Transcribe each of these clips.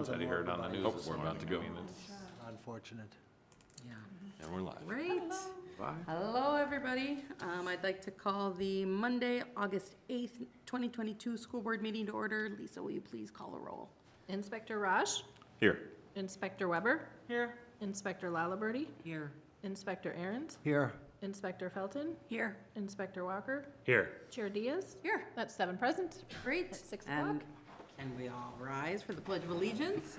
Said he heard on the news this we're morning. about to go. I mean, it's- Unfortunate. Yeah. And we're live. Great. Bye. Hello, everybody. I'd like to call the Monday, August 8th, 2022 school board meeting to order. Lisa, will you please call a roll? Inspector Raj, Here. Inspector Weber, Here. Inspector Lalaberty, Here. Inspector Aaron's, Here. Inspector Felton, Here. Inspector Walker, Here. Chair Diaz. Here. That's 7 present. Great. At 6 And o'clock. can we all rise for the Pledge of Allegiance?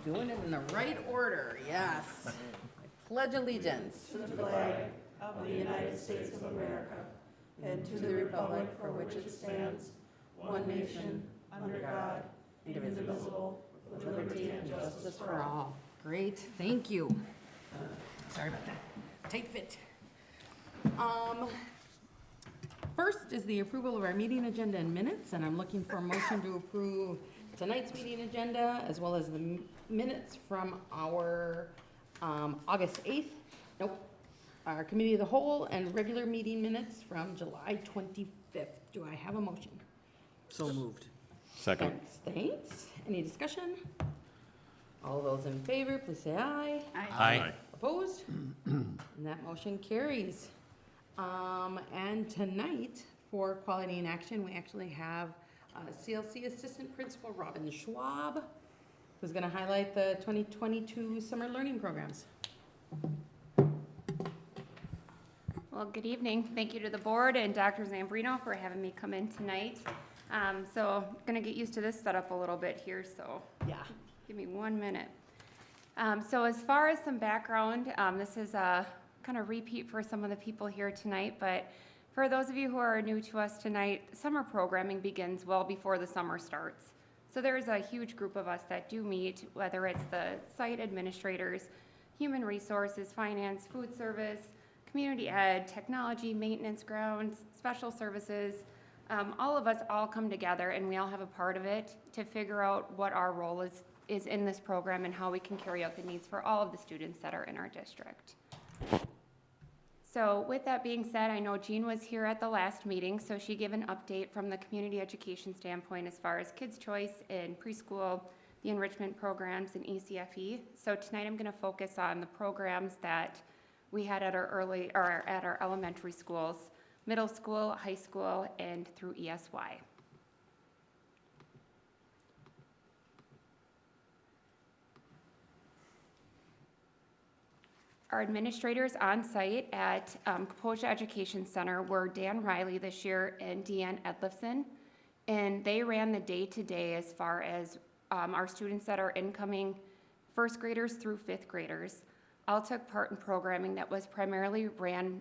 Doing it in the right order, yes. I pledge allegiance To the flag of the United States of America and to the republic for which it stands, one nation, under God, indivisible, with liberty and justice for all. Great, thank you. Sorry about that. Tight fit. First is the approval of our meeting agenda and minutes, and I'm looking for a motion to approve tonight's meeting agenda as well as the minutes from our August 8th, our committee of the whole and regular meeting minutes from July 25th. Do I have a motion? So moved. Second. Thanks. Any discussion? All those in favor, please say aye. Aye. Opposed? And that motion carries. And tonight, for Quality in Action, we actually have CLC Assistant Principal Robin Schwab, who's going to highlight the 2022 summer learning programs. Well, good evening. Thank you to the board and Dr. Zambrino for having me come in tonight. So I'm going to get used to this setup a little bit here, so Yeah. give me 1 minute. So as far as some background, this is a kind of repeat for some of the people here tonight, but for those of you who are new to us tonight, summer programming begins well before the summer starts. So there's a huge group of us that do meet, whether it's the site administrators, human resources, finance, food service, community ed, technology, maintenance, grounds, special services. All of us all come together and we all have a part of it to figure out what our role is in this program and how we can carry out the needs for all of the students that are in our district. So with that being said, I know Jean was here at the last meeting, so she gave an update from the community education standpoint as far as Kids' Choice in preschool, the enrichment programs, and ECFE. So tonight I'm going to focus on the programs that we had at our elementary schools, middle school, high school, and through ESY. Our administrators on site at Kaposia Education Center were Dan Riley this year and Deanne Edlifson, and they ran the day-to-day as far as our students that are incoming first graders through fifth graders. All took part in programming that was primarily ran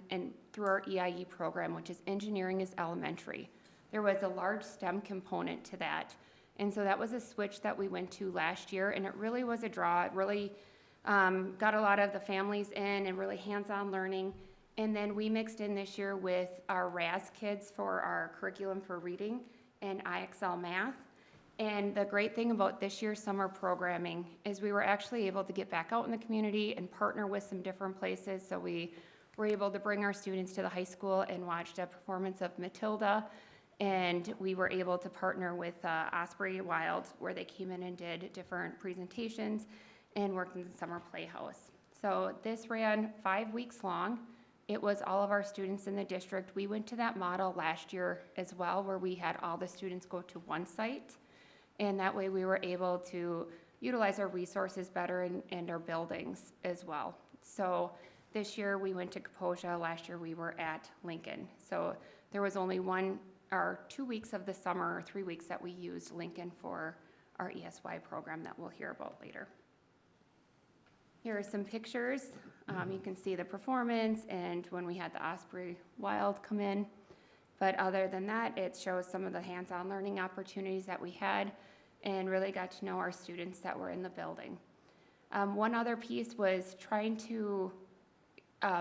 through our EIE program, which is Engineering is Elementary. There was a large STEM component to that, and so that was a switch that we went to last year, and it really was a draw. It really got a lot of the families in and really hands-on learning. And then we mixed in this year with our RAS kids for our curriculum for reading and IXL math. And the great thing about this year's summer programming is we were actually able to get back out in the community and partner with some different places. So we were able to bring our students to the high school and watched a performance of Matilda. And we were able to partner with Osprey Wild, where they came in and did different presentations and worked in the summer playhouse. So this ran 5 weeks long. It was all of our students in the district. We went to that model last year as well, where we had all the students go to one site. And that way we were able to utilize our resources better and our buildings as well. So this year we went to Kaposia, last year we were at Lincoln. So there was only 1 or 2 weeks of the summer, or 3 weeks that we used Lincoln for our ESY program that we'll hear about later. Here are some pictures. You can see the performance and when we had the Osprey Wild come in. But other than that, it shows some of the hands-on learning opportunities that we had and really got to know our students that were in the building. One other piece was trying to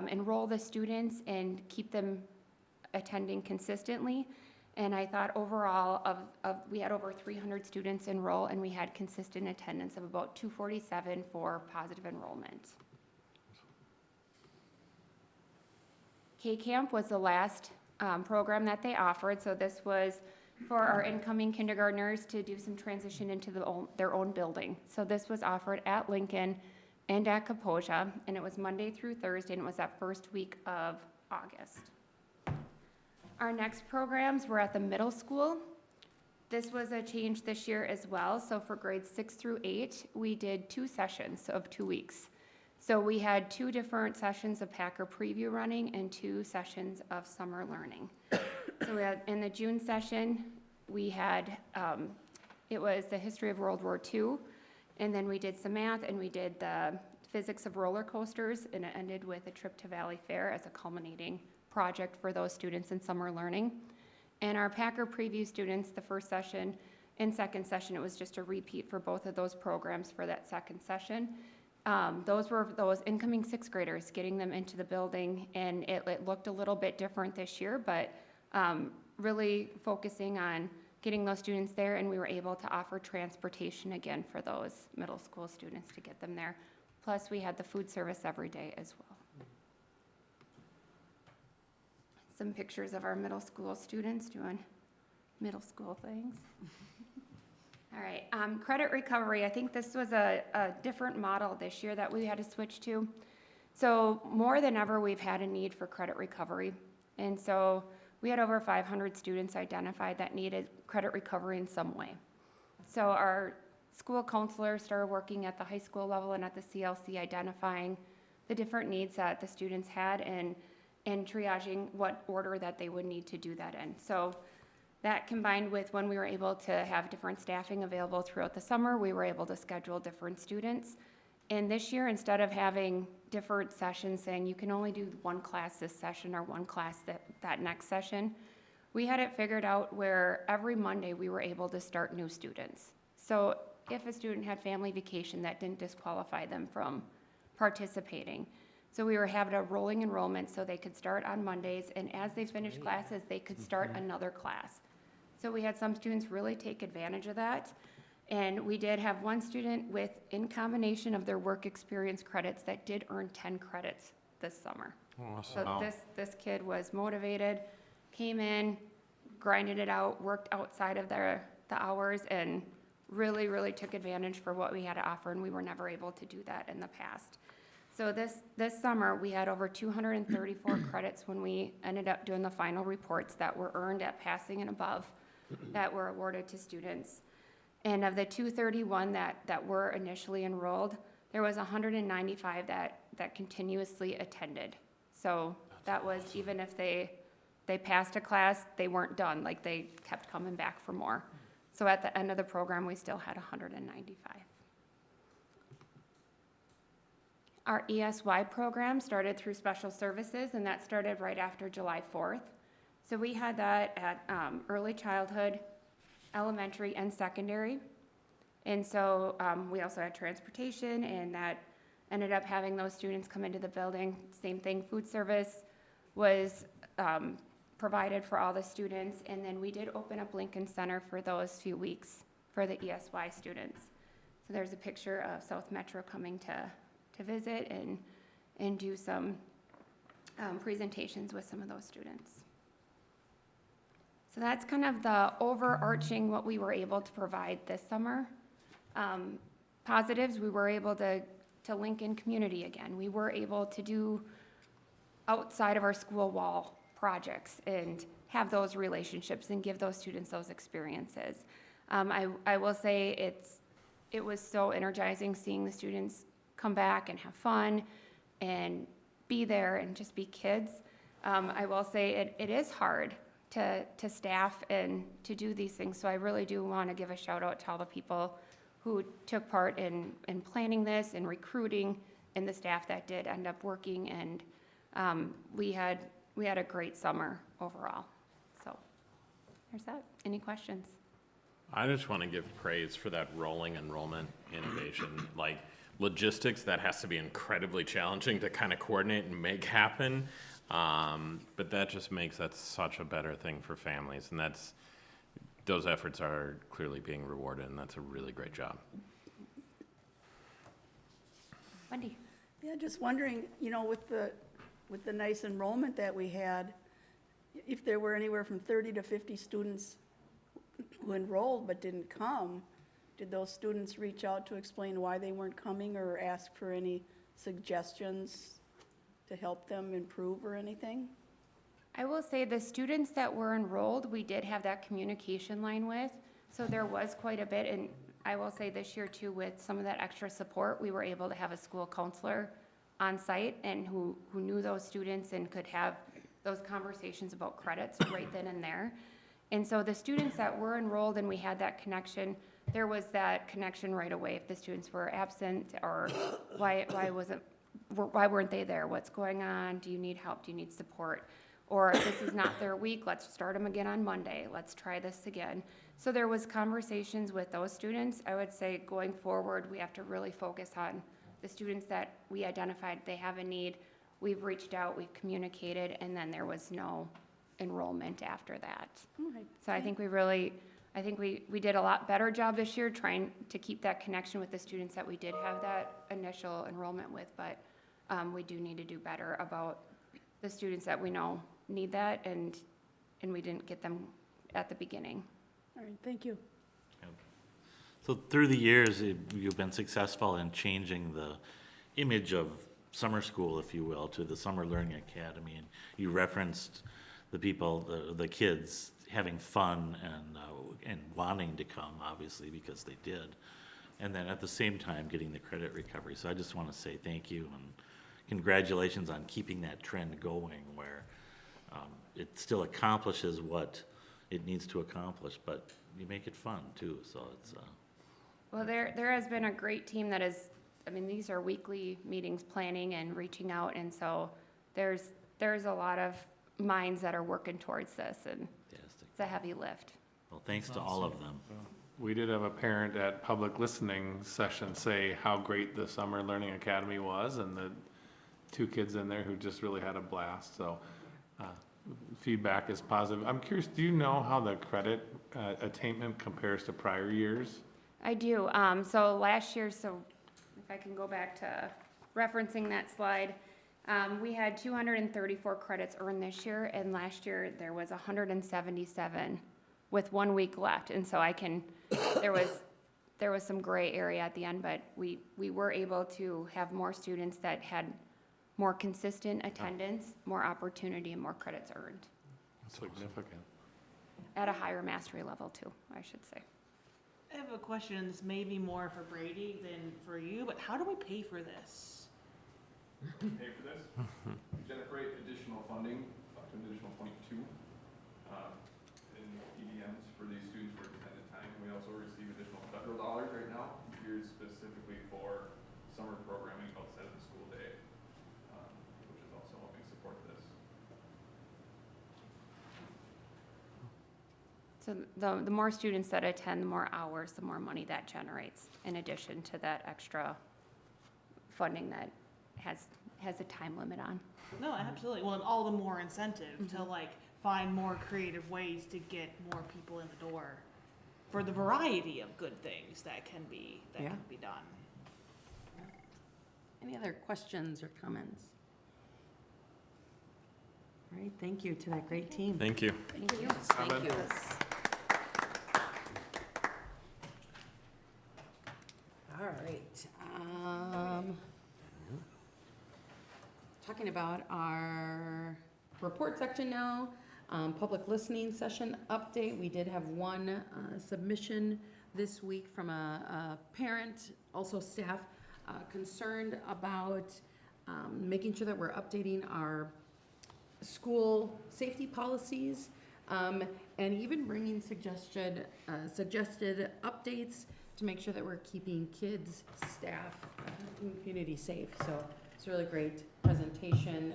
enroll the students and keep them attending consistently. And I thought overall we had over 300 students enroll and we had consistent attendance of about 247 for positive enrollment. K-Camp was the last program that they offered. So this was for our incoming kindergartners to do some transition into their own building. So this was offered at Lincoln and at Kaposia, and it was Monday through Thursday, and it was that first week of August. Our next programs were at the middle school. This was a change this year as well. So for grades 6 through 8, we did 2 sessions of 2 weeks. So we had 2 different sessions of Packer preview running and 2 sessions of summer learning. So we had, in the June session, we had, it was the history of World War II, and then we did some math, and we did the physics of roller coasters, and it ended with a trip to Valley Fair as a culminating project for those students in summer learning. And our Packer preview students, the first session and second session, it was just a repeat for both of those programs for that second session. Those were those incoming 6th graders, getting them into the building, and it looked a little bit different this year, but really focusing on getting those students there, and we were able to offer transportation again for those middle school students to get them there. Plus, we had the food service every day as well. Some pictures of our middle school students doing middle school things. All right, credit recovery. I think this was a different model this year that we had to switch to. So more than ever, we've had a need for credit recovery. And so we had over 500 students identified that needed credit recovery in some way. So our school counselors started working at the high school level and at the CLC, identifying the different needs that the students had and triaging what order that they would need to do that in. So that combined with when we were able to have different staffing available throughout the summer, we were able to schedule different students. And this year, instead of having different sessions saying you can only do one class this session or one class that next session, we had it figured out where every Monday we were able to start new students. So if a student had family vacation, that didn't disqualify them from participating. So we were having a rolling enrollment so they could start on Mondays, and as they finished classes, they could start another class. So we had some students really take advantage of that. And we did have one student with, in combination of their work experience credits, that did earn 10 credits this summer. Awesome. So this kid was motivated, came in, grinded it out, worked outside of the hours, and really, really took advantage for what we had to offer, and we were never able to do that in the past. So this summer, we had over 234 credits when we ended up doing the final reports that were earned at passing and above that were awarded to students. And of the 231 that were initially enrolled, there was 195 that continuously attended. So that was, even if they passed a class, they weren't done, like they kept coming back for more. So at the end of the program, we still had 195. Our ESY program started through special services, and that started right after July 4th. So we had that at early childhood, elementary, and secondary. And so we also had transportation, and that ended up having those students come into the building. Same thing, food service was provided for all the students, and then we did open up Lincoln Center for those few weeks for the ESY students. So there's a picture of South Metro coming to visit and do some presentations with some of those students. So that's kind of the overarching what we were able to provide this summer. Positives, we were able to link in community again. We were able to do outside of our school wall projects and have those relationships and give those students those experiences. I will say it was so energizing seeing the students come back and have fun and be there and just be kids. I will say it is hard to staff and to do these things, so I really do want to give a shout out to all the people who took part in planning this and recruiting, and the staff that did end up working, and we had a great summer overall. So there's that. Any questions? I just want to give praise for that rolling enrollment innovation. Like logistics, that has to be incredibly challenging to kind of coordinate and make happen. But that just makes that such a better thing for families. And those efforts are clearly being rewarded, and that's a really great job. Wendy? Yeah, just wondering, with the nice enrollment that we had, if there were anywhere from 30 to 50 students who enrolled but didn't come, did those students reach out to explain why they weren't coming or ask for any suggestions to help them improve or anything? I will say the students that were enrolled, we did have that communication line with, so there was quite a bit, and I will say this year too, with some of that extra support, we were able to have a school counselor on site and who knew those students and could have those conversations about credits right then and there. And so the students that were enrolled and we had that connection, there was that connection right away. If the students were absent or why weren't they there? What's going on? Do you need help? Do you need support? Or if this is not their week, let's start them again on Monday. Let's try this again. So there was conversations with those students. I would say going forward, we have to really focus on the students that we identified they have a need. We've reached out, we've communicated, and then there was no enrollment after that. Right. So I think we did a lot better job this year trying to keep that connection with the students that we did have that initial enrollment with, but we do need to do better about the students that we know need that, and we didn't get them at the beginning. All right, thank you. So through the years, you've been successful in changing the image of summer school, if you will, to the Summer Learning Academy. And you referenced the people, the kids having fun and wanting to come, obviously, because they did. And then at the same time, getting the credit recovery. So I just want to say thank you and congratulations on keeping that trend going where it still accomplishes what it needs to accomplish, but you make it fun too, so it's... Well, there has been a great team that is, I mean, these are weekly meetings, planning and reaching out, and so there's a lot of minds that are working towards this, and fantastic. it's a heavy lift. Well, thanks to all of them. We did have a parent at public listening session say how great the Summer Learning Academy was, and the 2 kids in there who just really had a blast, so feedback is positive. I'm curious, do you know how the credit attainment compares to prior years? I do. So last year, so if I can go back to referencing that slide, we had 234 credits earned this year, and last year there was 177 with 1 week left. And so there was some gray area at the end, but we were able to have more students that had more consistent attendance, more opportunity, and more credits earned Significant. at a higher mastery level too, I should say. I have a question, this may be more for Brady than for you, but how do we pay for this? Pay for this, generate additional funding, up to an additional 0.2 in EDMs for these students for extended time. And we also receive additional federal dollars right now, geared specifically for summer programming outside of the school day, which is also helping support this. So the more students that attend, the more hours, the more money that generates, in addition to that extra funding that has a time limit on. No, absolutely, well, and all the more incentive to like find more creative ways to get more people in the door for the variety of good things that can be done. Any other questions or comments? All right, thank you to that great team. Thank you. Thank you. Thank you. All right. Talking about our report section now, public listening session update. We did have one submission this week from a parent, also staff, concerned about making sure that we're updating our school safety policies, and even bringing suggested updates to make sure that we're keeping kids, staff, and the community safe. So it's a really great presentation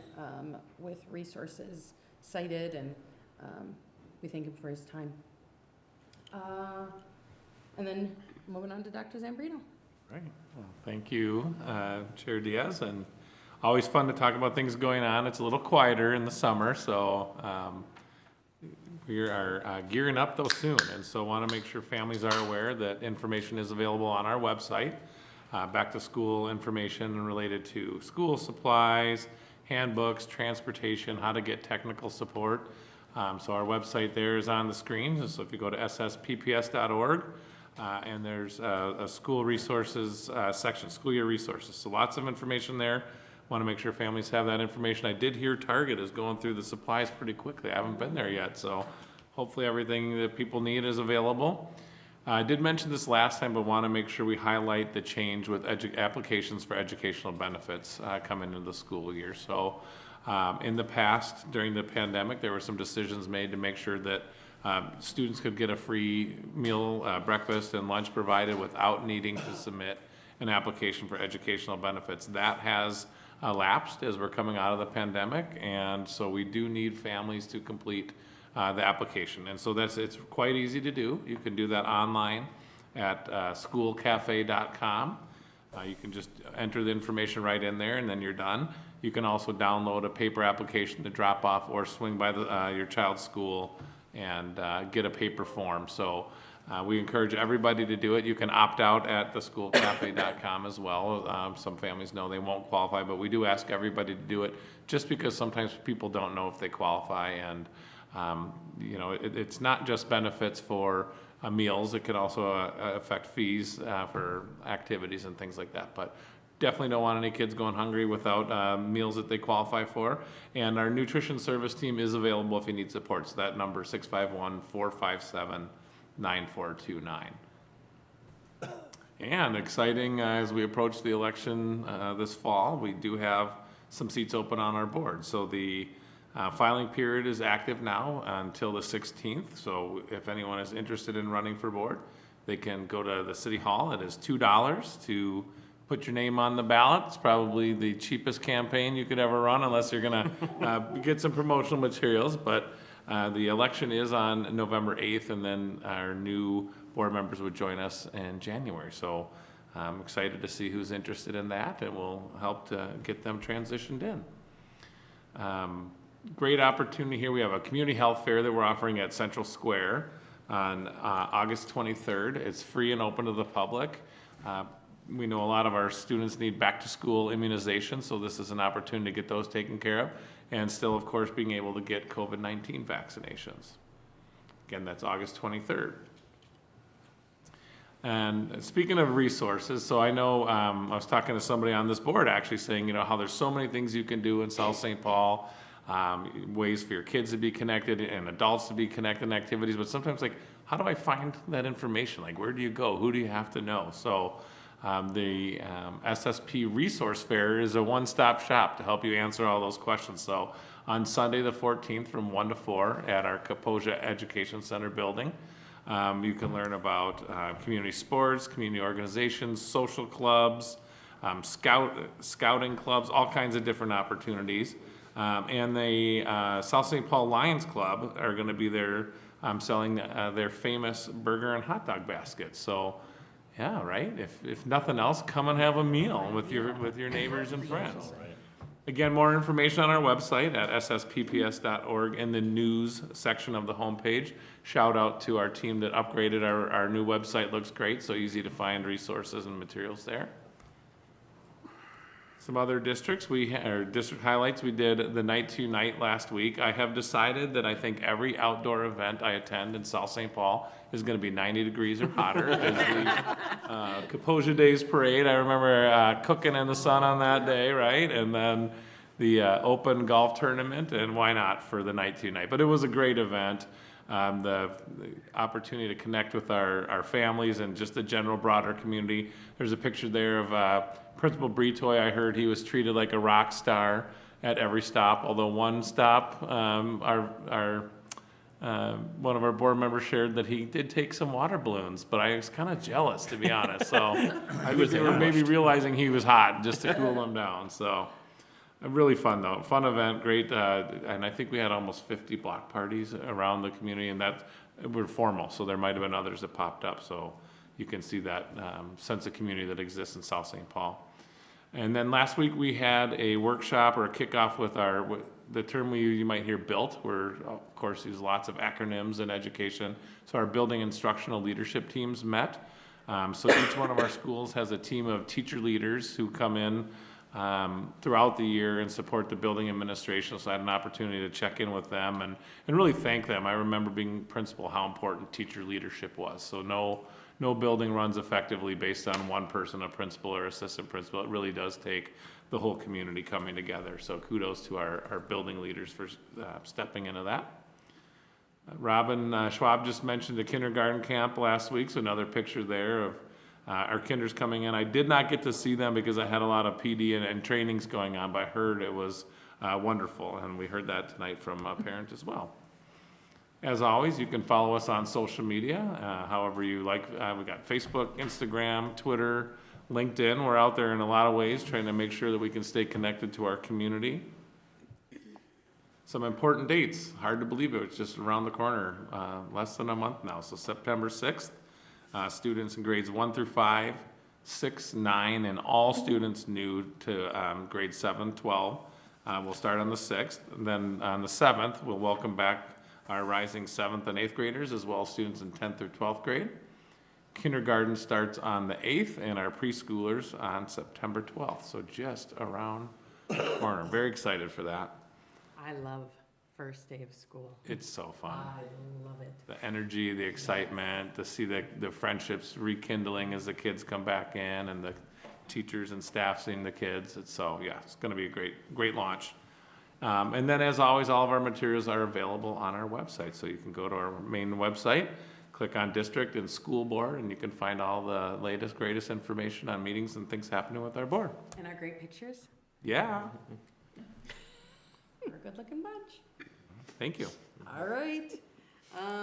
with resources cited, and we thank him for his time. And then moving on to Dr. Zambrino. Right, well, thank you, Chair Diaz, and always fun to talk about things going on. It's a little quieter in the summer, so we are gearing up though soon, and so want to make sure families are aware that information is available on our website. Back to school information related to school supplies, handbooks, transportation, how to get technical support. So our website there is on the screen, so if you go to SSPPS.org, and there's a school resources section, school year resources. So lots of information there. Want to make sure families have that information. I did hear Target is going through the supplies pretty quickly. I haven't been there yet, so hopefully everything that people need is available. I did mention this last time, but want to make sure we highlight the change with applications for educational benefits coming into the school year. So in the past, during the pandemic, there were some decisions made to make sure that students could get a free meal, breakfast and lunch provided without needing to submit an application for educational benefits. That has lapsed as we're coming out of the pandemic, and so we do need families to complete the application. And so it's quite easy to do. You can do that online at schoolcafe.com. You can just enter the information right in there and then you're done. You can also download a paper application to drop off or swing by your child's school and get a paper form. So we encourage everybody to do it. You can opt out at theschoolcafe.com as well. Some families know they won't qualify, but we do ask everybody to do it just because sometimes people don't know if they qualify. And you know, it's not just benefits for meals. It can also affect fees for activities and things like that. But definitely don't want any kids going hungry without meals that they qualify for. And our nutrition service team is available if you need support. So that number 651-457-9429. And exciting as we approach the election this fall, we do have some seats open on our board. So the filing period is active now until the 16th. So if anyone is interested in running for board, they can go to the city hall. It is $2 to put your name on the ballot. It's probably the cheapest campaign you could ever run unless you're gonna get some promotional materials. But the election is on November 8th, and then our new board members would join us in January. So I'm excited to see who's interested in that, and we'll help to get them transitioned in. Great opportunity here. We have a community health fair that we're offering at Central Square on August 23rd. It's free and open to the public. We know a lot of our students need back to school immunization, so this is an opportunity to get those taken care of, and still, of course, being able to get COVID-19 vaccinations. Again, that's August 23rd. And speaking of resources, so I know I was talking to somebody on this board actually saying, you know, how there's so many things you can do in South St. Paul, ways for your kids to be connected and adults to be connected in activities, but sometimes like, how do I find that information? Like, where do you go? Who do you have to know? So the SSP Resource Fair is a one-stop shop to help you answer all those questions. So on Sunday the 14th from 1 to 4 at our Kaposia Education Center building, you can learn about community sports, community organizations, social clubs, scouting clubs, all kinds of different opportunities. And the South St. Paul Lions Club are going to be there selling their famous burger and hot dog baskets. So, yeah, right. If nothing else, come and have a meal with your neighbors and friends. Again, more information on our website at sspps.org in the news section of the homepage. Shout out to our team that upgraded our new website. Looks great, so easy to find resources and materials there. Some other districts, district highlights, we did the Night to Night last week. I have decided that I think every outdoor event I attend in South St. Paul is gonna be 90 degrees or hotter. As the Kaposia Days Parade, I remember cooking in the sun on that day, right? And then the open golf tournament, and why not for the Night to Night? But it was a great event. The opportunity to connect with our families and just the general broader community. There's a picture there of Principal Bretoy. I heard he was treated like a rock star at every stop, although one stop, one of our board members shared that he did take some water balloons, but I was kind of jealous, to be honest. So I think they were maybe realizing he was hot just to cool him down. So really fun though, fun event, great, and I think we had almost 50 block parties around the community, and that were formal, so there might have been others that popped up, so you can see that sense of community that exists in South St. Paul. And then last week we had a workshop or a kickoff with the term we use, you might hear BUILT, where of course use lots of acronyms in education. So our building instructional leadership teams met. So each one of our schools has a team of teacher leaders who come in throughout the year and support the building administration. So I had an opportunity to check in with them and really thank them. I remember being principal, how important teacher leadership was. So no building runs effectively based on one person, a principal or assistant principal. It really does take the whole community coming together. So kudos to our building leaders for stepping into that. Robin Schwab just mentioned a kindergarten camp last week, so another picture there of our kinders coming in. I did not get to see them because I had a lot of PD and trainings going on, but I heard it was wonderful, and we heard that tonight from a parent as well. As always, you can follow us on social media, however you like. We got Facebook, Instagram, Twitter, LinkedIn. We're out there in a lot of ways trying to make sure that we can stay connected to our community. Some important dates, hard to believe it, it's just around the corner, less than a month now. So September 6th, students in grades 1 through 5, 6, 9, and all students new to grade 7, 12. We'll start on the 6th. And then on the 7th, we'll welcome back our rising 7th and 8th graders, as well as students in 10th through 12th grade. Kindergarten starts on the 8th, and our preschoolers on September 12th. So just around the corner. Very excited for that. I love first day of school. It's so fun. I love it. The energy, the excitement, to see the friendships rekindling as the kids come back in, and the teachers and staff seeing the kids. It's gonna be a great launch. And then, as always, all of our materials are available on our website. So you can go to our main website, click on district and school board, and you can find all the latest, greatest information on meetings and things happening with our board. And our great pictures. Yeah, We're a good-looking bunch. thank you. All right,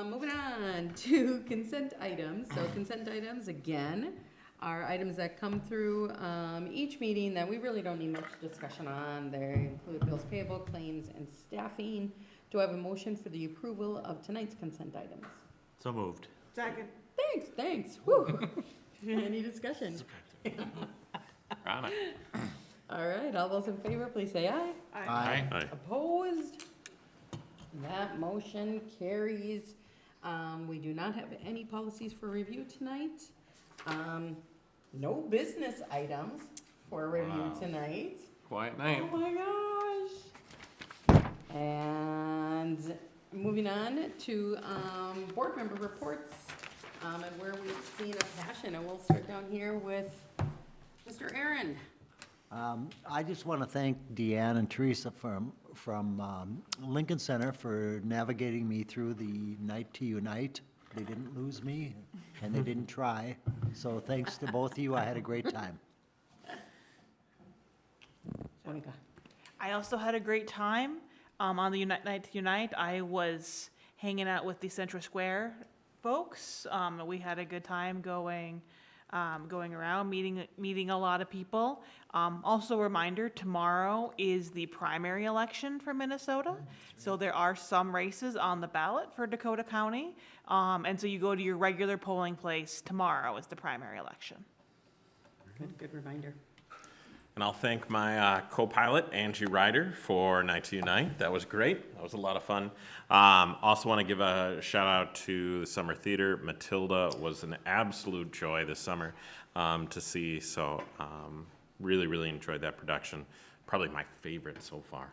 moving on to consent items. So consent items, again, are items that come through each meeting that we really don't need much discussion on. They include bills payable, claims, and staffing. Do I have a motion for the approval of tonight's consent items? So moved. Second. Thanks. Whew. Any discussion? On it. All right, all those in favor, please say aye. Aye. Opposed? That motion carries. We do not have any policies for review tonight. No business items for review Wow. tonight. Quiet night. Oh my gosh. And moving on to board member reports, and where we've seen a passion, and we'll start down here with Mr. Aaron. I just want to thank Deanne and Teresa from Lincoln Center for navigating me through the night to unite. They didn't lose me, and they didn't try. So thanks to both of you. I had a great time. Monica. I also had a great time on the Night to Unite. I was hanging out with the Central Square folks. We had a good time going around, meeting a lot of people. Also a reminder, tomorrow is the primary election for Minnesota. So there are some races on the ballot for Dakota County. And so you go to your regular polling place tomorrow is the primary election. Good reminder. And I'll thank my co-pilot, Angie Ryder, for Night to Unite. That was great. That was a lot of fun. Also want to give a shout out to the Summer Theater. Matilda was an absolute joy this summer to see. So really, really enjoyed that production. Probably my favorite so far.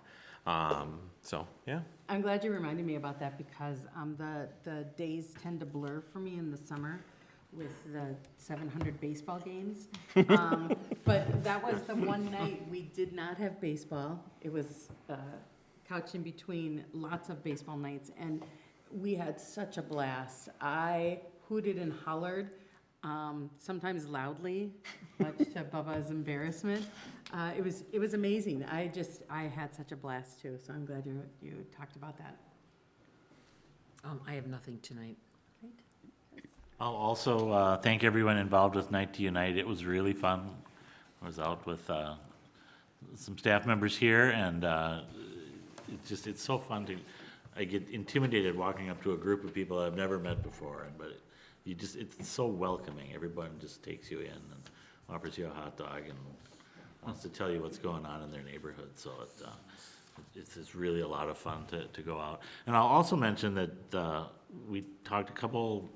So, yeah. I'm glad you reminded me about that because the days tend to blur for me in the summer with the 700 baseball games. But that was the one night we did not have baseball. It was couched in between lots of baseball nights, and we had such a blast. I hooted and hollered, sometimes loudly, much to Bubba's embarrassment. It was amazing. I had such a blast too, so I'm glad you talked about that. I have nothing tonight. I'll also thank everyone involved with Night to Unite. It was really fun. I was out with some staff members here, and it's so fun to. I get intimidated walking up to a group of people I've never met before, but it's so welcoming. Everyone just takes you in and offers you a hot dog and wants to tell you what's going on in their neighborhood. So it's really a lot of fun to go out. And I'll also mention that we talked a couple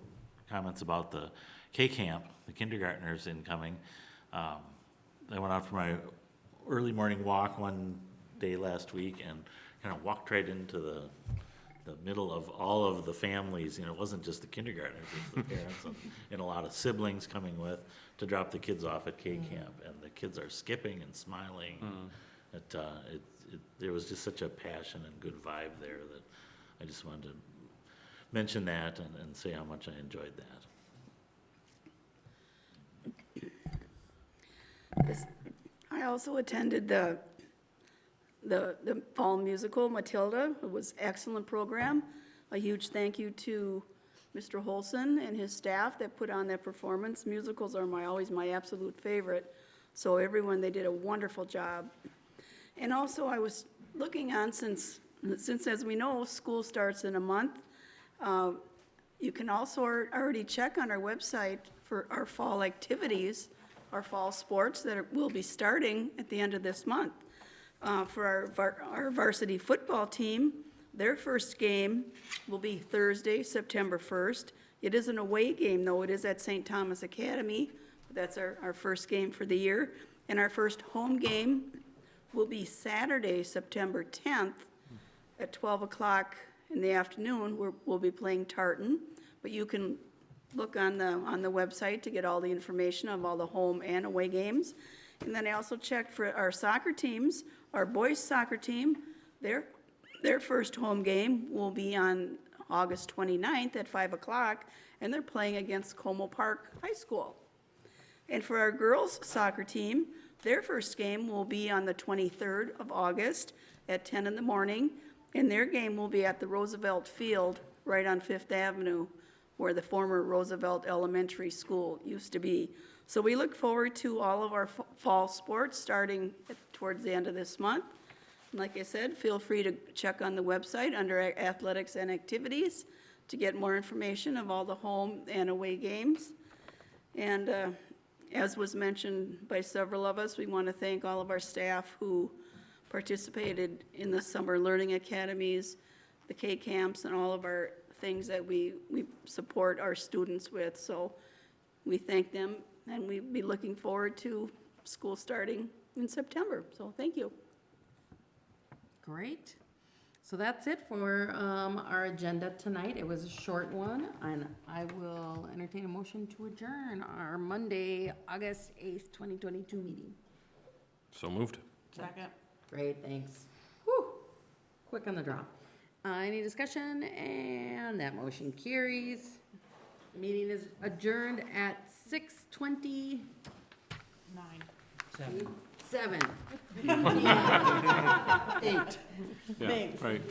comments about the K camp, the kindergartners incoming. I went out for my early morning walk one day last week and kind of walked right into the middle of all of the families. You know, it wasn't just the kindergartners, it was the parents and a lot of siblings coming with to drop the kids off at K camp, and the kids are skipping and smiling. There was just such a passion and good vibe there that I just wanted to mention that and say how much I enjoyed that. I also attended the fall musical, Matilda. It was excellent program. A huge thank you to Mr. Holson and his staff that put on that performance. Musicals are always my absolute favorite. So everyone, they did a wonderful job. And also I was looking on, since as we know, school starts in a month, you can also already check on our website for our fall activities, our fall sports that will be starting at the end of this month. For our varsity football team, their first game will be Thursday, September 1st. It is an away game, though. It is at St. Thomas Academy. That's our first game for the year. And our first home game will be Saturday, September 10th at 12 o'clock in the afternoon. We'll be playing Tartan, but you can look on the website to get all the information of all the home and away games. And then I also checked for our soccer teams. Our boys soccer team, their first home game will be on August 29th at 5 o'clock, and they're playing against Como Park High School. And for our girls soccer team, their first game will be on the 23rd of August at 10 in the morning, and their game will be at the Roosevelt Field right on Fifth Avenue, where the former Roosevelt Elementary School used to be. So we look forward to all of our fall sports starting towards the end of this month. And like I said, feel free to check on the website under athletics and activities to get more information of all the home and away games. And as was mentioned by several of us, we want to thank all of our staff who participated in the summer learning academies, the K camps, and all of our things that we support our students with. So we thank them, and we'll be looking forward to school starting in September. So thank you. Great. So that's it for our agenda tonight. It was a short one, and I will entertain a motion to adjourn our Monday, August 8th, 2022 meeting. So moved. Second. Great, thanks. Whew, quick on the draw. Any discussion? And that motion carries. The meeting is adjourned at 6:27. 9. 7. 8. Yeah, right.